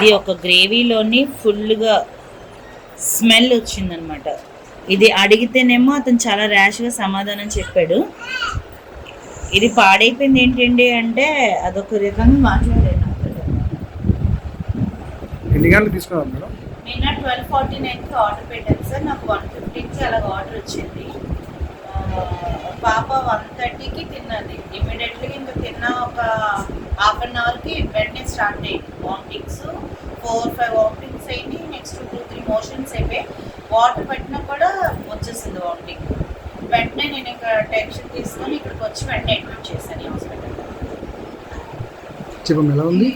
ఇది ఒక గ్రేవీలోని ఫుల్గా స్మెల్ వచ్చిందనమాట. ఇది అడిగితేనేమో అతను చాలా ర్యాష్గా సమాధానం చెప్పాడు. ఇది పాడైపోయింది ఏంటండి అంటే అదొక రకంగా మాట్లాడాను. ఎన్ని గంటలు తీసుకున్నారు మేడం? నిన్న 12:49కి ఆర్డర్ పెట్టాను సార్. నాకు 1:15కి అలాగ ఆర్డర్ వచ్చింది. పాప 1:30కి తిన్నది. ఇమీడియట్గా ఇంకా తిన్న ఒక హాఫ్ అన్ అవర్కి వెంటనే స్టార్ట్ అయ్యింది వామిటింగ్స్. 4-5 వామిటింగ్స్ అయింది. నెక్స్ట్ 2-3 మోషన్స్ అయిపోయి వాటర్ పట్టినా కూడా వచ్చేసింది వామిటింగ్. వెంటనే నేను ఇక్కడ టెన్షన్ తీసుకొని ఇక్కడికి వచ్చి వెంటనే అడ్మిట్ చేశాను ఈ హాస్పిటల్లో. చెప్పండి ఎలా ఉంది?